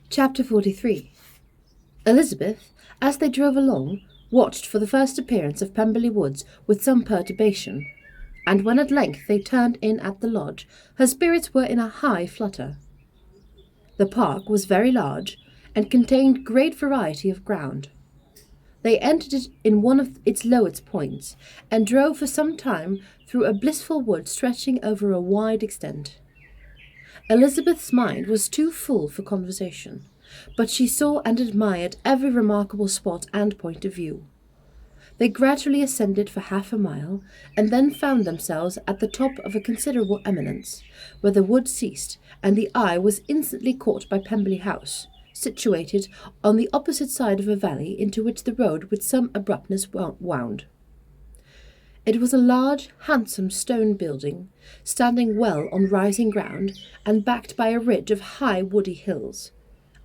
Chapter 43. Elizabeth, as they drove along, watched for the first appearance of Pemberley Woods with some perturbation, and when at length they turned in at the lodge, her spirits were in a high flutter. The park was very large, and contained great variety of ground. They entered it in one of its lowest points, and drove for some time through a blissful wood stretching over a wide extent. Elizabeth's mind was too full for conversation, but she saw and admired every remarkable spot and point of view. They gradually ascended for half a mile, and then found themselves at the top of a considerable eminence, where the wood ceased, and the eye was instantly caught by Pemberley House, situated on the opposite side of a valley into which the road with some abruptness wound. It was a large, handsome stone building, standing well on rising ground, and backed by a ridge of high woody hills,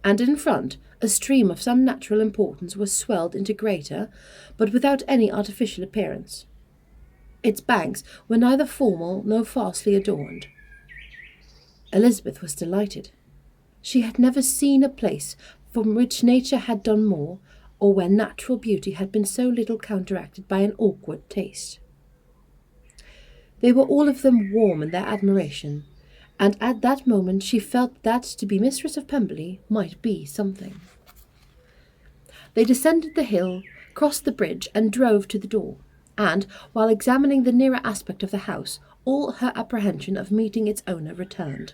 and in front a stream of some natural importance was swelled into greater, but without any artificial appearance. Its banks were neither formal nor fastly adorned. Elizabeth was delighted. She had never seen a place from which nature had done more, or where natural beauty had been so little counteracted by an awkward taste. They were all of them warm in their admiration, and at that moment she felt that to be mistress of Pemberley might be something. They descended the hill, crossed the bridge, and drove to the door, and, while examining the nearer aspect of the house, all her apprehension of meeting its owner returned.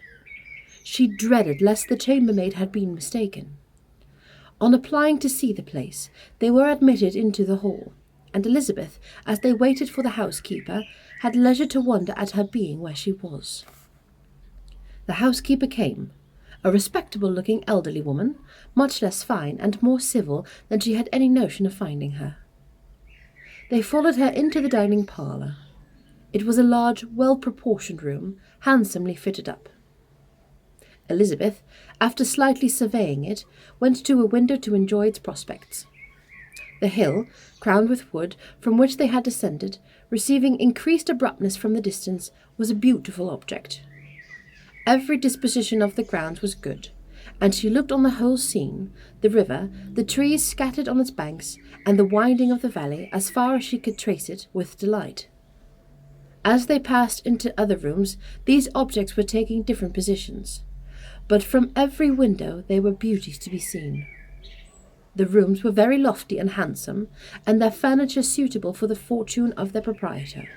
She dreaded lest the chambermaid had been mistaken. On applying to see the place, they were admitted into the hall, and Elizabeth, as they waited for the housekeeper, had leisure to wonder at her being where she was. The housekeeper came, a respectable-looking elderly woman, much less fine and more civil than she had any notion of finding her. They followed her into the dining parlour. It was a large, well-proportioned room, handsomely fitted up. Elizabeth, after slightly surveying it, went to a window to enjoy its prospects. The hill, crowned with wood, from which they had descended, receiving increased abruptness from the distance, was a beautiful object. Every disposition of the grounds was good, and she looked on the whole scene, the river, the trees scattered on its banks, and the winding of the valley, as far as she could trace it, with delight. As they passed into other rooms, these objects were taking different positions, but from every window there were beauties to be seen. The rooms were very lofty and handsome, and their furniture suitable for the fortune of their proprietor.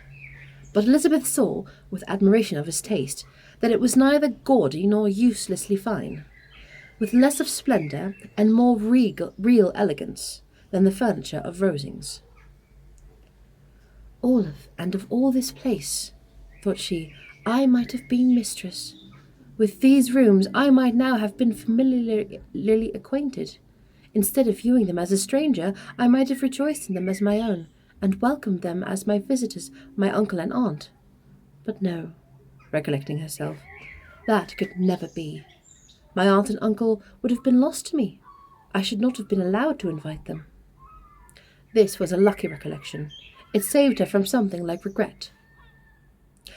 But Elizabeth saw, with admiration of his taste, that it was neither gaudy nor uselessly fine, with less of splendour and more real elegance than the furniture of Rosings. Of all this place, thought she, I might have been mistress. With these rooms I might now have been familiarly acquainted. Instead of viewing them as a stranger, I might have rejoiced in them as my own, and welcomed them as my visitors, my uncle and aunt. But no, recollecting herself, that could never be. My aunt and uncle would have been lost to me. I should not have been allowed to invite them. This was a lucky recollection. It saved her from something like regret.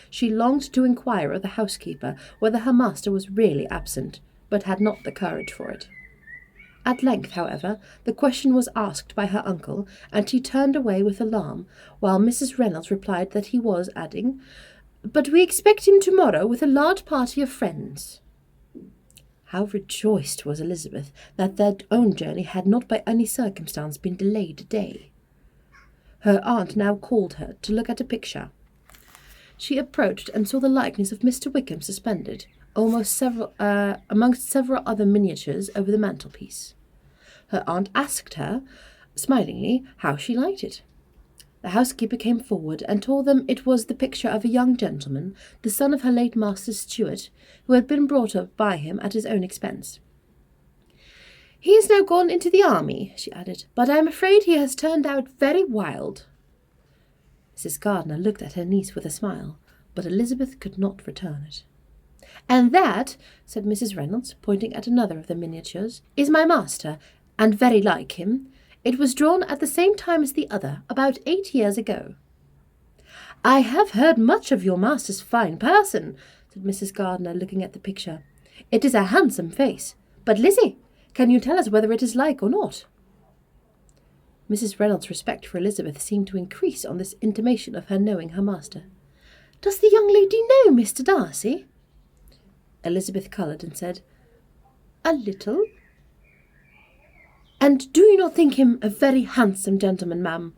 She longed to inquire of the housekeeper whether her master was really absent, but had not the courage for it. At length, however, the question was asked by her uncle, and he turned away with alarm, while Mrs. Reynolds replied that he was, adding, "But we expect him tomorrow with a large party of friends." How rejoiced was Elizabeth that their own journey had not by any circumstance been delayed a day. Her aunt now called her to look at a picture. She approached and saw the likeness of Mr. Wickham suspended, amongst several other miniatures, over the mantelpiece. Her aunt asked her, smilingly, how she liked it. The housekeeper came forward and told them it was the picture of a young gentleman, the son of her late master's steward, who had been brought up by him at his own expense. "He is now gone into the army," she added, "but I am afraid he has turned out very wild." Mrs. Gardiner looked at her niece with a smile, but Elizabeth could not return it. "And that," said Mrs. Reynolds, pointing at another of the miniatures, "is my master, and very like him. It was drawn at the same time as the other, about 8 years ago." "I have heard much of your master's fine person," said Mrs. Gardiner, looking at the picture. "It is a handsome face. But, Lizzie, Can you tell us whether it is like or not?" Mrs. Reynolds' respect for Elizabeth seemed to increase on this intimation of her knowing her master. "Does the young lady know Mr. Darcy?" Elizabeth coloured and said, "A little." "And do you not think him a very handsome gentleman, ma'am?"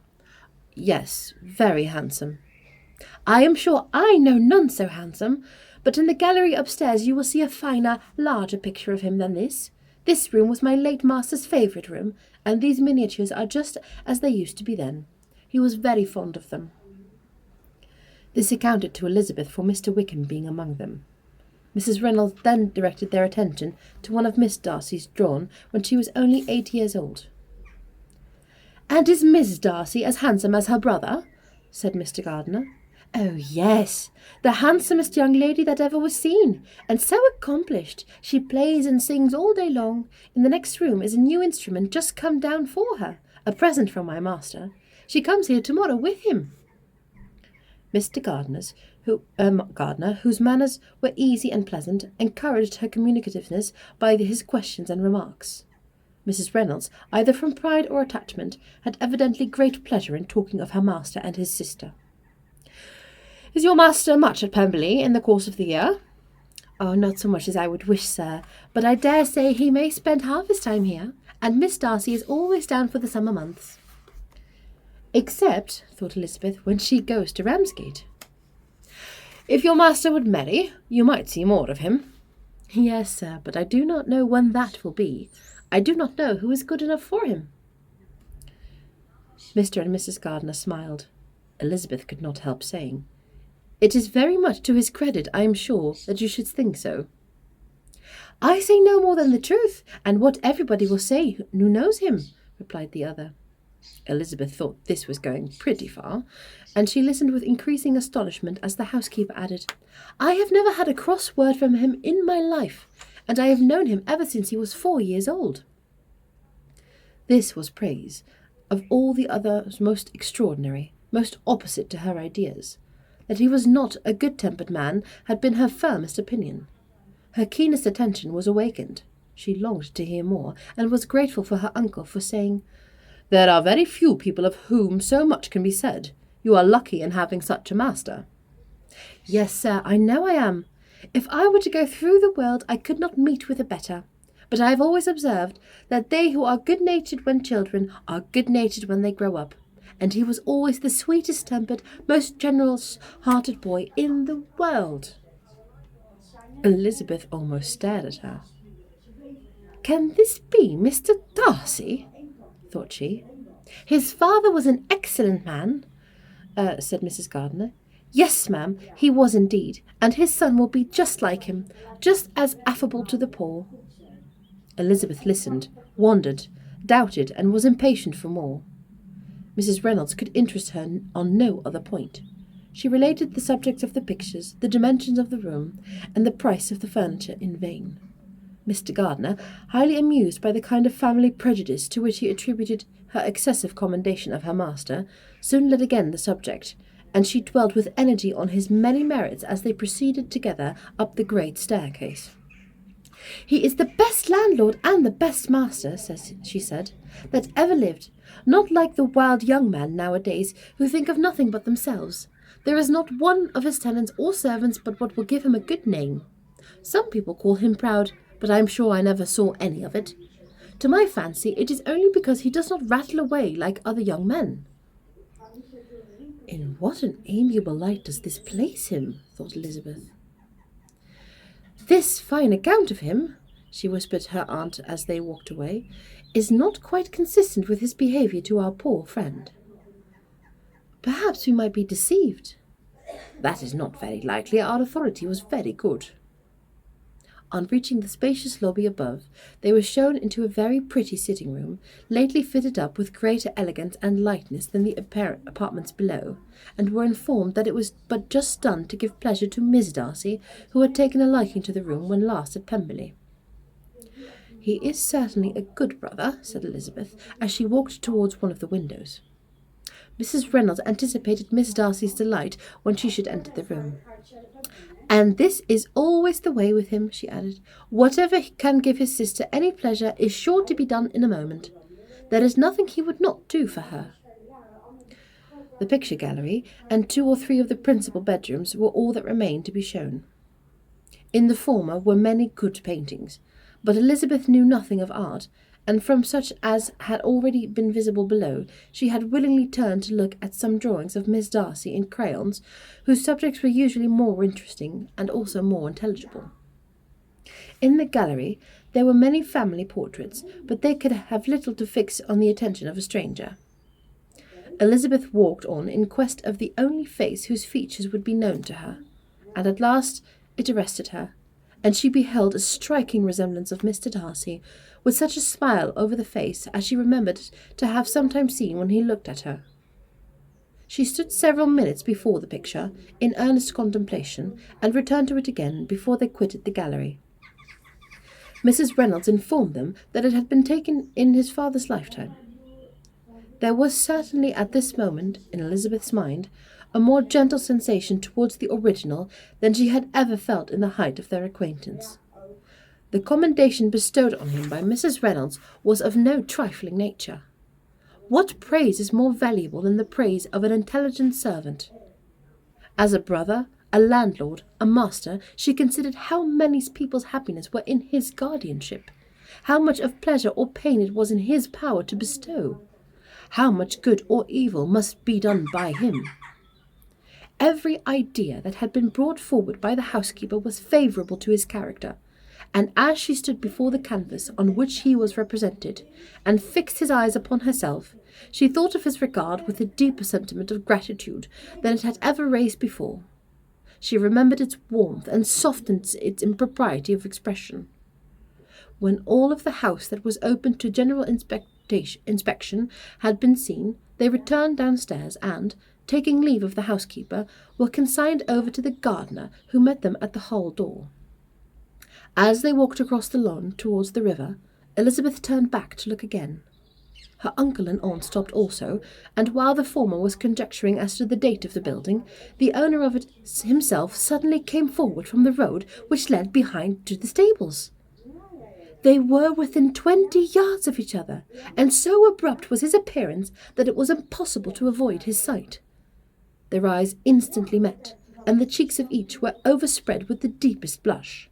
"Yes, very handsome." "I am sure I know none so handsome, but in the gallery upstairs you will see a finer, larger picture of him than this. This room was my late master's favourite room, and these miniatures are just as they used to be then. He was very fond of them." This accounted to Elizabeth for Mr. Wickham being among them. Mrs. Reynolds then directed their attention to one of Miss Darcy's drawn when she was only 8 years old. "And is Miss Darcy as handsome as her brother?" said Mr. Gardiner. "Oh, yes, the handsomest young lady that ever was seen, and so accomplished. She plays and sings all day long. In the next room is a new instrument just come down for her, a present from my master. She comes here tomorrow with him." Mr. Gardiner, whose manners were easy and pleasant, encouraged her communicativeness by his questions and remarks. Mrs. Reynolds, either from pride or attachment, had evidently great pleasure in talking of her master and his sister. "Is your master much at Pemberley in the course of the year?" "Oh, not so much as I would wish, sir, but I dare say he may spend half his time here, and Miss Darcy is always down for the summer months." "Except," thought Elizabeth, "when she goes to Ramsgate." "If your master would marry, you might see more of him." "Yes, sir, but I do not know when that will be. I do not know who is good enough for him." Mr. and Mrs. Gardiner smiled. Elizabeth could not help saying, "It is very much to his credit, I am sure, that you should think so." "I say no more than the truth, and what everybody will say who knows him," replied the other. Elizabeth thought this was going pretty far, and she listened with increasing astonishment as the housekeeper added, "I have never had a cross word from him in my life, and I have known him ever since he was 4 years old." This was praise, of all the others most extraordinary, most opposite to her ideas. That he was not a good-tempered man had been her firmest opinion. Her keenest attention was awakened. She longed to hear more, and was grateful for her uncle for saying, "There are very few people of whom so much can be said. You are lucky in having such a master." "Yes, sir, I know I am. If I were to go through the world, I could not meet with a better. But I have always observed that they who are good-natured when children are good-natured when they grow up. And he was always the sweetest-tempered, most generous-hearted boy in the world." Elizabeth almost stared at her. "Can this be Mr. Darcy?" thought she. "His father was an excellent man," said Mrs. Gardiner. "Yes, ma'am, he was indeed, and his son will be just like him, just as affable to the poor." Elizabeth listened, wondered, doubted, and was impatient for more. Mrs. Reynolds could interest her on no other point. She related the subjects of the pictures, the dimensions of the room, and the price of the furniture in vain. Mr. Gardiner, highly amused by the kind of family prejudice to which he attributed her excessive commendation of her master, soon led again the subject, and she dwelt with energy on his many merits as they proceeded together up the great staircase. "He is the best landlord and the best master," she said, "that ever lived, not like the wild young man nowadays who think of nothing but themselves. There is not one of his tenants or servants but what will give him a good name. Some people call him proud, but I am sure I never saw any of it. To my fancy, it is only because he does not rattle away like other young men." "In what an amiable light does this place him?" thought Elizabeth. "This fine account of him," she whispered to her aunt as they walked away, "is not quite consistent with his behaviour to our poor friend. Perhaps we might be deceived." "That is not very likely. Our authority was very good." On reaching the spacious lobby above, they were shown into a very pretty sitting-room, lately fitted up with greater elegance and lightness than the apartments below, and were informed that it was but just done to give pleasure to Miss Darcy, who had taken a liking to the room when last at Pemberley. "He is certainly a good brother," said Elizabeth, as she walked towards one of the windows. Mrs. Reynolds anticipated Miss Darcy's delight when she should enter the room. And this is always the way with him, she added. Whatever can give his sister any pleasure is sure to be done in a moment. There is nothing he would not do for her. The picture gallery and 2 or 3 of the principal bedrooms were all that remained to be shown. In the former were many good paintings, but Elizabeth knew nothing of art, and from such as had already been visible below, she had willingly turned to look at some drawings of Miss Darcy in crayons, whose subjects were usually more interesting and also more intelligible. In the gallery there were many family portraits, but they could have little to fix on the attention of a stranger. Elizabeth walked on in quest of the only face whose features would be known to her, and at last it arrested her, and she beheld a striking resemblance of Mr. Darcy, with such a smile over the face as she remembered to have sometimes seen when he looked at her. She stood several minutes before the picture, in earnest contemplation, and returned to it again before they quitted the gallery. Mrs. Reynolds informed them that it had been taken in his father's lifetime. There was certainly at this moment, in Elizabeth's mind, a more gentle sensation towards the original than she had ever felt in the height of their acquaintance. The commendation bestowed on him by Mrs. Reynolds was of no trifling nature. What praise is more valuable than the praise of an intelligent servant? As a brother, a landlord, a master, she considered how many people's happiness were in his guardianship, how much of pleasure or pain it was in his power to bestow, how much good or evil must be done by him. Every idea that had been brought forward by the housekeeper was favourable to his character, and as she stood before the canvas on which he was represented, and fixed his eyes upon herself, she thought of his regard with a deeper sentiment of gratitude than it had ever raised before. She remembered its warmth and softened its impropriety of expression. When all of the house that was open to general inspection had been seen, they returned downstairs and, taking leave of the housekeeper, were consigned over to the gardener, who met them at the hall door. As they walked across the lawn towards the river, Elizabeth turned back to look again. Her uncle and aunt stopped also, and while the former was conjecturing as to the date of the building, the owner of it himself suddenly came forward from the road which led behind to the stables. They were within 20 yards of each other, and so abrupt was his appearance that it was impossible to avoid his sight. Their eyes instantly met, and the cheeks of each were overspread with the deepest blush.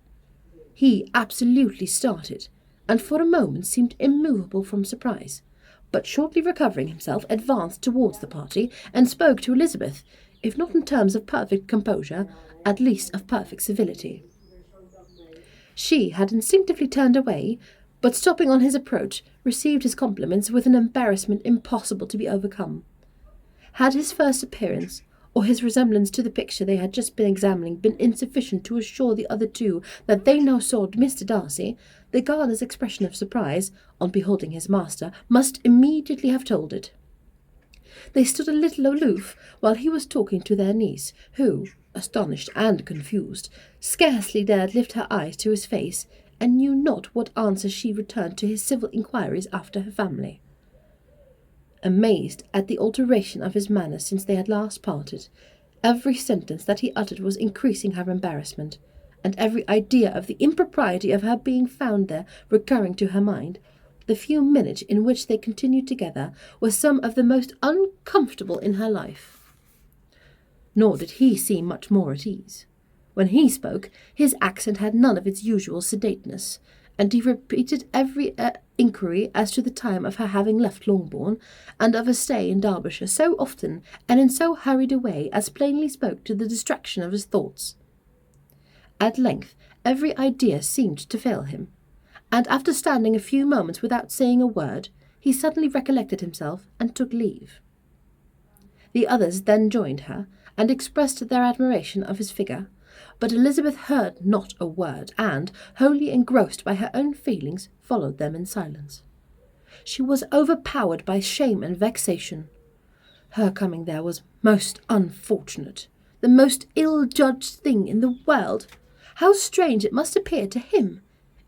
He absolutely started, and for a moment seemed immovable from surprise, but shortly recovering himself, advanced towards the party, and spoke to Elizabeth, if not in terms of perfect composure, at least of perfect civility. She had instinctively turned away, but stopping on his approach, received his compliments with an embarrassment impossible to be overcome. Had his first appearance, or his resemblance to the picture they had just been examining, been insufficient to assure the other two that they now saw Mr. Darcy, the gardener's expression of surprise, on beholding his master, must immediately have told it. They stood a little aloof while he was talking to their niece, who, astonished and confused, scarcely dared lift her eyes to his face, and knew not what answer she returned to his civil inquiries after her family. Amazed at the alteration of his manner since they had last parted, every sentence that he uttered was increasing her embarrassment, and every idea of the impropriety of her being found there recurring to her mind, the few minutes in which they continued together were some of the most uncomfortable in her life. Nor did he seem much more at ease. When he spoke, his accent had none of its usual sedateness, and he repeated every inquiry as to the time of her having left Longbourn, and of her stay in Derbyshire, so often and in so hurried a way as plainly spoke to the distraction of his thoughts. At length every idea seemed to fail him, and after standing a few moments without saying a word, he suddenly recollected himself and took leave. The others then joined her, and expressed their admiration of his figure, but Elizabeth heard not a word, and, wholly engrossed by her own feelings, followed them in silence. She was overpowered by shame and vexation. Her coming there was most unfortunate, the most ill-judged thing in the world. How strange it must appear to him!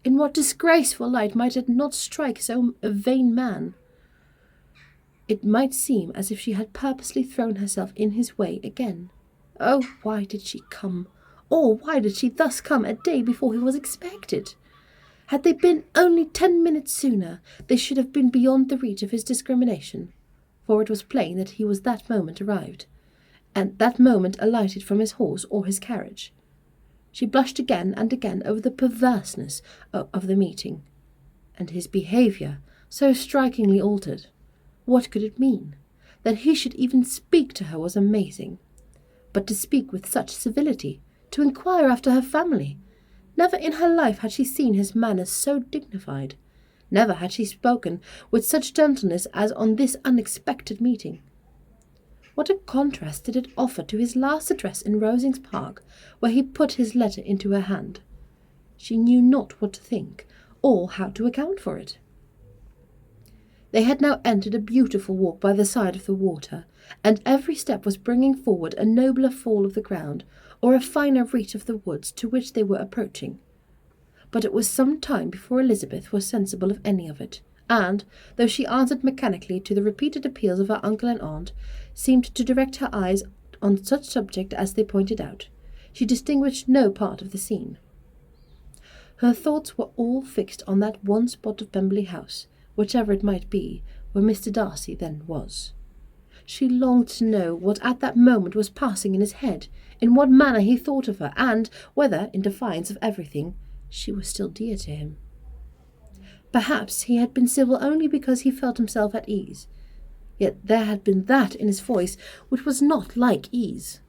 In what disgraceful light might it not strike so a vain man? It might seem as if she had purposely thrown herself in his way again. Oh, why did she come? Or why did she thus come a day before he was expected? Had they been only 10 minutes sooner, they should have been beyond the reach of his discrimination, for it was plain that he was that moment arrived, and that moment alighted from his horse or his carriage. She blushed again and again over the perverseness of the meeting, and his behaviour so strikingly altered. What could it mean? That he should even speak to her was amazing. But to speak with such civility, to inquire after her family. Never in her life had she seen his manners so dignified. Never had she spoken with such gentleness as on this unexpected meeting. What a contrast did it offer to his last address in Rosings Park, where he put his letter into her hand. She knew not what to think, or how to account for it. They had now entered a beautiful walk by the side of the water, and every step was bringing forward a nobler fall of the ground, or a finer reach of the woods to which they were approaching. But it was some time before Elizabeth was sensible of any of it, and, though she answered mechanically to the repeated appeals of her uncle and aunt, seemed to direct her eyes on such subject as they pointed out, she distinguished no part of the scene. Her thoughts were all fixed on that one spot of Pemberley House, whichever it might be, where Mr. Darcy then was. She longed to know what at that moment was passing in his head, in what manner he thought of her, and whether, in defiance of everything, she was still dear to him. Perhaps he had been civil only because he felt himself at ease, yet there had been that in his voice which was not like ease.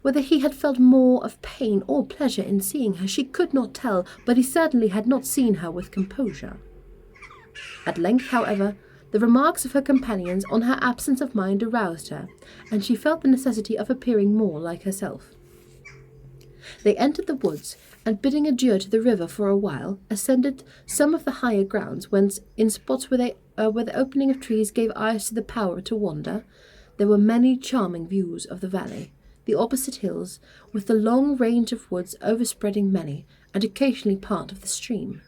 Whether he had felt more of pain or pleasure in seeing her, she could not tell, but he certainly had not seen her with composure. At length, however, the remarks of her companions on her absence of mind aroused her, and she felt the necessity of appearing more like herself. They entered the woods, and bidding adieu to the river for a while, ascended some of the higher grounds, whence, in spots where the opening of trees gave eyes to the power to wander, there were many charming views of the valley, the opposite hills, with the long range of woods overspreading many, and occasionally part of the stream.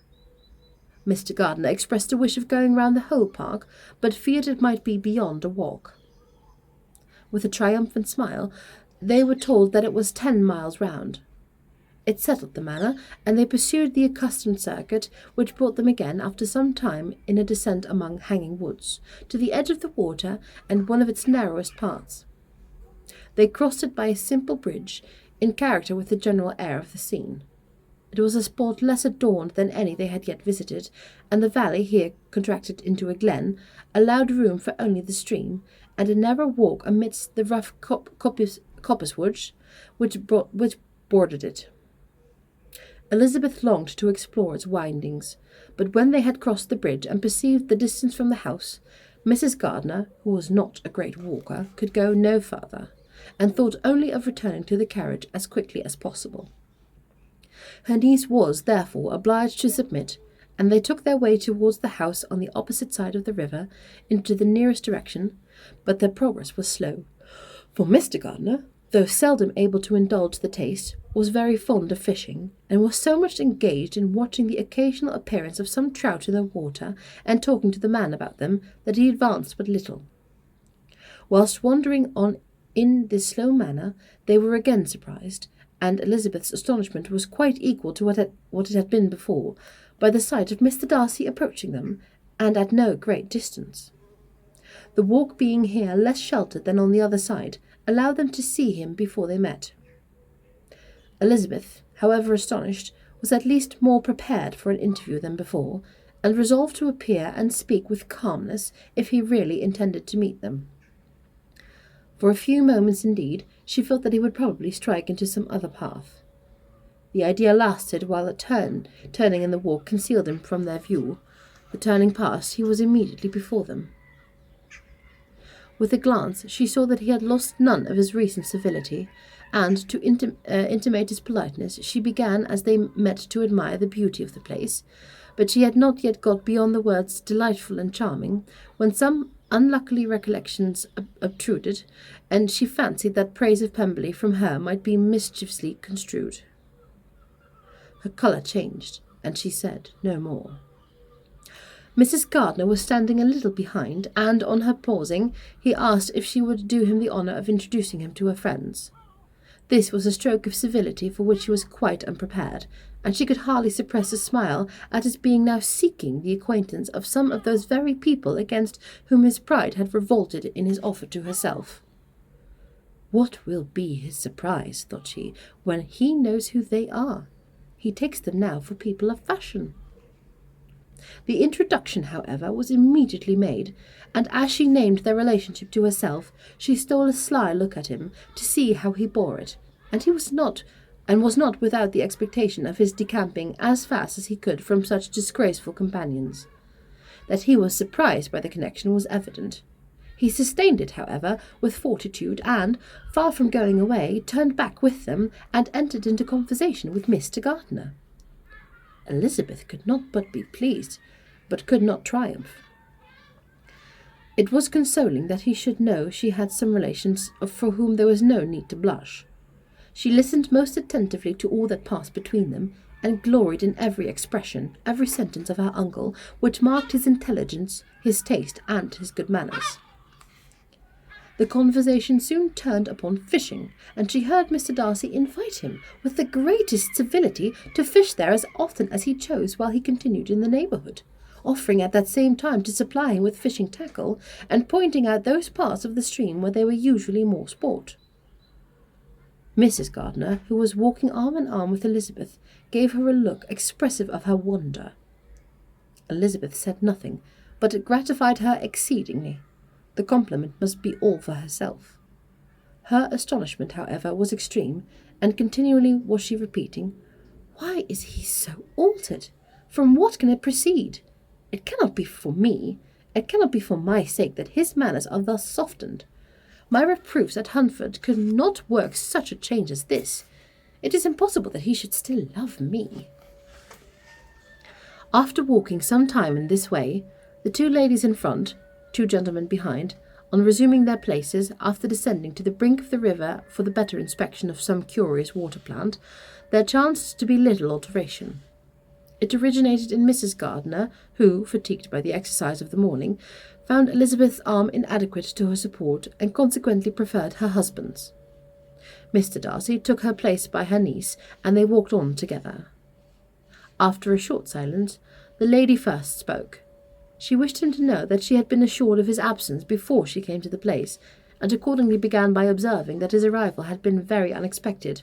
Mr. Gardiner expressed a wish of going round the whole park, but feared it might be beyond a walk. With a triumphant smile, they were told that it was 10 miles round. It settled the matter, and they pursued the accustomed circuit, which brought them again, after some time, in a descent among hanging woods, to the edge of the water and one of its narrowest parts. They crossed it by a simple bridge, in character with the general air of the scene. It was a spot less adorned than any they had yet visited, and the valley, here contracted into a glen, allowed room for only the stream, and a narrow walk amidst the rough coppice-woods which bordered it. Elizabeth longed to explore its windings, but when they had crossed the bridge and perceived the distance from the house, Mrs. Gardiner, who was not a great walker, could go no farther, and thought only of returning to the carriage as quickly as possible. Her niece was, therefore, obliged to submit, and they took their way towards the house on the opposite side of the river, into the nearest direction, but their progress was slow, for Mr. Gardiner, though seldom able to indulge the taste, was very fond of fishing, and was so much engaged in watching the occasional appearance of some trout in the water, and talking to the man about them, that he advanced but little. Whilst wandering on in this slow manner, they were again surprised, and Elizabeth's astonishment was quite equal to what it had been before, by the sight of Mr. Darcy approaching them, and at no great distance. The walk being here less sheltered than on the other side, allowed them to see him before they met. Elizabeth, however astonished, was at least more prepared for an interview than before, and resolved to appear and speak with calmness if he really intended to meet them. For a few moments, indeed, she felt that he would probably strike into some other path. The idea lasted while a turning in the walk concealed him from their view. The turning past, he was immediately before them. With a glance, she saw that he had lost none of his recent civility, and, to intimate his politeness, she began, as they met, to admire the beauty of the place, but she had not yet got beyond the words delightful and charming, when some unluckily recollections obtruded, and she fancied that praise of Pemberley from her might be mischievously construed. Her colour changed, and she said no more. Mrs. Gardiner was standing a little behind, and, on her pausing, he asked if she would do him the honour of introducing him to her friends. This was a stroke of civility for which she was quite unprepared, and she could hardly suppress a smile at his being now seeking the acquaintance of some of those very people against whom his pride had revolted in his offer to herself. What will be his surprise, thought she, when he knows who they are? He takes them now for people of fashion. The introduction, however, was immediately made, and as she named their relationship to herself, she stole a sly look at him to see how he bore it, and was not without the expectation of his decamping as fast as he could from such disgraceful companions. That he was surprised by the connection was evident. He sustained it, however, with fortitude, and, far from going away, turned back with them and entered into conversation with Mr. Gardiner. Elizabeth could not but be pleased, but could not triumph. It was consoling that he should know she had some relations for whom there was no need to blush. She listened most attentively to all that passed between them, and gloried in every expression, every sentence of her uncle, which marked his intelligence, his taste, and his good manners. The conversation soon turned upon fishing, and she heard Mr. Darcy invite him, with the greatest civility, to fish there as often as he chose while he continued in the neighbourhood, offering at that same time to supply him with fishing tackle, and pointing out those parts of the stream where there were usually more sport. Mrs. Gardiner, who was walking arm in arm with Elizabeth, gave her a look expressive of her wonder. Elizabeth said nothing, but it gratified her exceedingly. The compliment must be all for herself. Her astonishment, however, was extreme, and continually was she repeating, "Why is he so altered? From what can it proceed? It cannot be for me, it cannot be for my sake that his manners are thus softened. My reproofs at Hunford could not work such a change as this. It is impossible that he should still love me." After walking some time in this way, the two ladies in front, 2 gentlemen behind, on resuming their places after descending to the brink of the river for the better inspection of some curious water plant, there chanced to be little alteration. It originated in Mrs. Gardiner, who, fatigued by the exercise of the morning, found Elizabeth's arm inadequate to her support, and consequently preferred her husband's. Mr. Darcy took her place by her niece, and they walked on together. After a short silence, the lady first spoke. She wished him to know that she had been assured of his absence before she came to the place, and accordingly began by observing that his arrival had been very unexpected.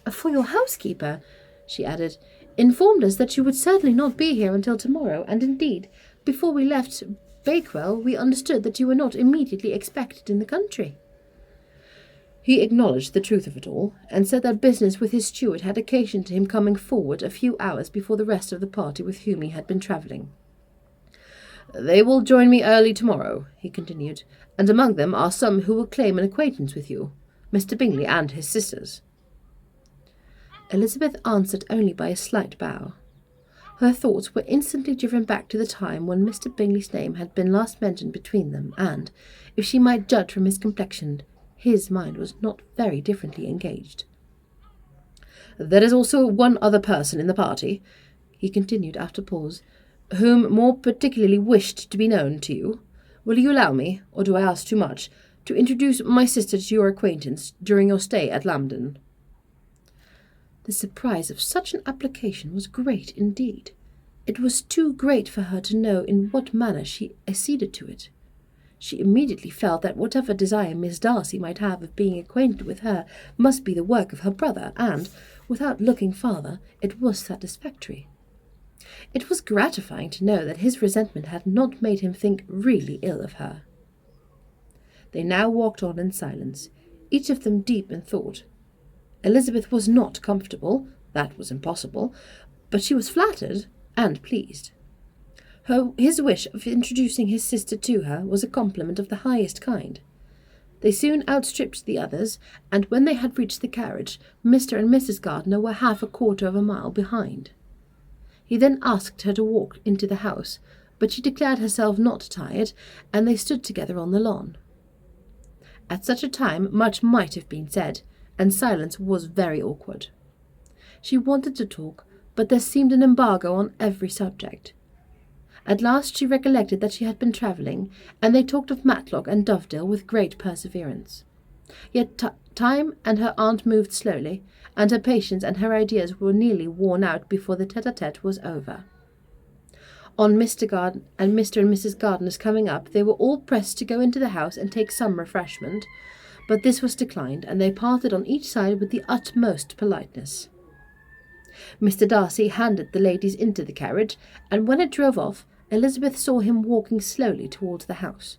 "For your housekeeper," she added, "informed us that you would certainly not be here until tomorrow, and indeed, before we left Bakewell, we understood that you were not immediately expected in the country." He acknowledged the truth of it all, and said that business with his steward had occasioned him coming forward a few hours before the rest of the party with whom he had been travelling. "They will join me early tomorrow," he continued, "and among them are some who will claim an acquaintance with you, Mr. Bingley and his sisters." Elizabeth answered only by a slight bow. Her thoughts were instantly driven back to the time when Mr. Bingley's name had been last mentioned between them, and, if she might judge from his complexion, his mind was not very differently engaged. "There is also one other person in the party," he continued after a pause, "whom more particularly wished to be known to you. Will you allow me, or do I ask too much, to introduce my sister to your acquaintance during your stay at Lambden?" The surprise of such an application was great indeed. It was too great for her to know in what manner she acceded to it. She immediately felt that whatever desire Miss Darcy might have of being acquainted with her must be the work of her brother, and, without looking farther, it was satisfactory. It was gratifying to know that his resentment had not made him think really ill of her. They now walked on in silence, each of them deep in thought. Elizabeth was not comfortable, that was impossible, but she was flattered and pleased. His wish of introducing his sister to her was a compliment of the highest kind. They soon outstripped the others, and when they had reached the carriage, Mr. and Mrs. Gardiner were half a quarter of a mile behind. He then asked her to walk into the house, but she declared herself not tired, and they stood together on the lawn. At such a time much might have been said, and silence was very awkward. She wanted to talk, but there seemed an embargo on every subject. At last she recollected that she had been travelling, and they talked of Matlock and Dovedale with great perseverance. Yet time and her aunt moved slowly, and her patience and her ideas were nearly worn out before the tete-a-tete was over. On Mr. and Mrs. Gardiner's coming up, they were all pressed to go into the house and take some refreshment, but this was declined, and they parted on each side with the utmost politeness. Mr. Darcy handed the ladies into the carriage, and when it drove off, Elizabeth saw him walking slowly towards the house.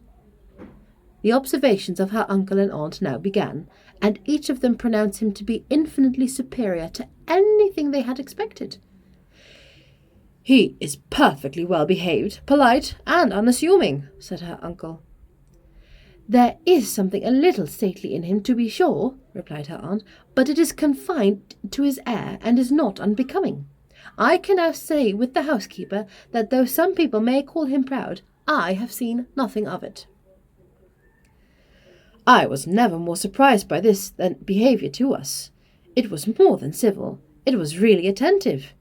The observations of her uncle and aunt now began, and each of them pronounced him to be infinitely superior to anything they had expected. "He is perfectly well behaved, polite, and unassuming," said her uncle. "There is something a little stately in him, to be sure," replied her aunt, "but it is confined to his air, and is not unbecoming. I can now say with the housekeeper that though some people may call him proud, I have seen nothing of it." "I was never more surprised by this behaviour to us. It was more than civil. It was really attentive.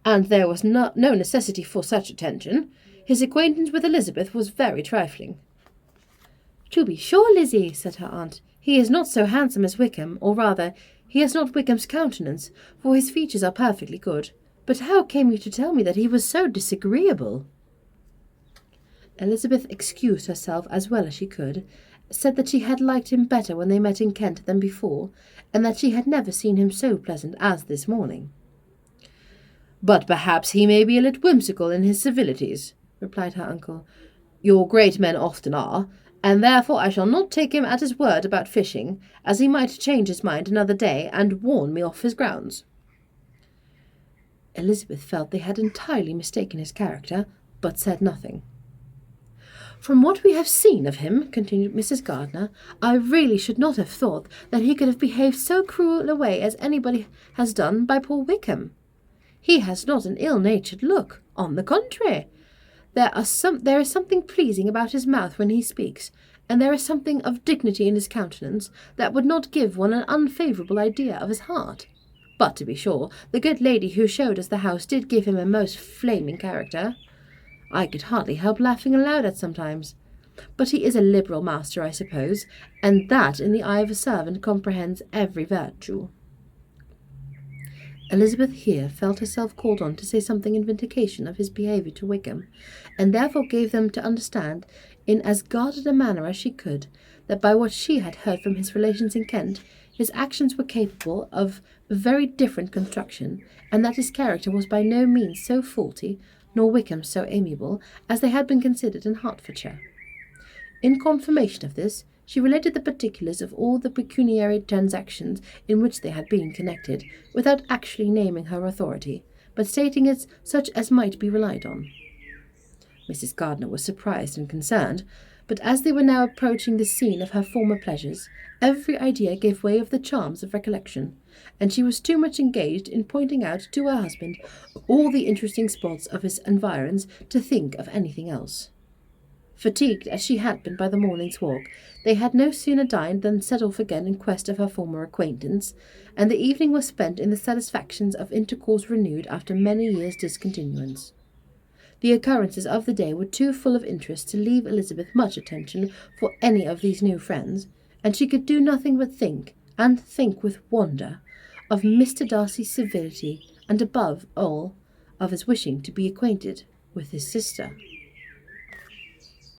And there was no necessity for such attention. His acquaintance with Elizabeth was very trifling." "To be sure, Lizzie," said her aunt, "he is not so handsome as Wickham, or rather, he has not Wickham's countenance, for his features are perfectly good. But how came you to tell me that he was so disagreeable?" Elizabeth excused herself as well as she could, said that she had liked him better when they met in Kent than before, and that she had never seen him so pleasant as this morning. "But perhaps he may be a little whimsical in his civilities," replied her uncle. "Your great men often are, and therefore I shall not take him at his word about fishing, as he might change his mind another day and warn me off his grounds." Elizabeth felt they had entirely mistaken his character, but said nothing. "From what we have seen of him," continued Mrs. Gardiner, "I really should not have thought that he could have behaved so cruel a way as anybody has done by poor Wickham. He has not an ill-natured look. On the contrary, there is something pleasing about his mouth when he speaks, and there is something of dignity in his countenance that would not give one an unfavourable idea of his heart. But, to be sure, the good lady who showed us the house did give him a most flaming character. I could hardly help laughing aloud at sometimes. But he is a liberal master, I suppose, and that in the eye of a servant comprehends every virtue." Elizabeth here felt herself called on to say something in vindication of his behaviour to Wickham, and therefore gave them to understand, in as guarded a manner as she could, that by what she had heard from his relations in Kent, his actions were capable of very different construction, and that his character was by no means so faulty, nor Wickham so amiable, as they had been considered in Hertfordshire. In confirmation of this, she related the particulars of all the pecuniary transactions in which they had been connected, without actually naming her authority, but stating it such as might be relied on. Mrs. Gardiner was surprised and concerned, but as they were now approaching the scene of her former pleasures, every idea gave way of the charms of recollection, and she was too much engaged in pointing out to her husband all the interesting spots of his environs to think of anything else. Fatigued as she had been by the morning's walk, they had no sooner dined than set off again in quest of her former acquaintance, and the evening was spent in the satisfactions of intercourse renewed after many years' discontinuance. The occurrences of the day were too full of interest to leave Elizabeth much attention for any of these new friends, and she could do nothing but think, and think with wonder, of Mr. Darcy's civility, and above all, of his wishing to be acquainted with his sister.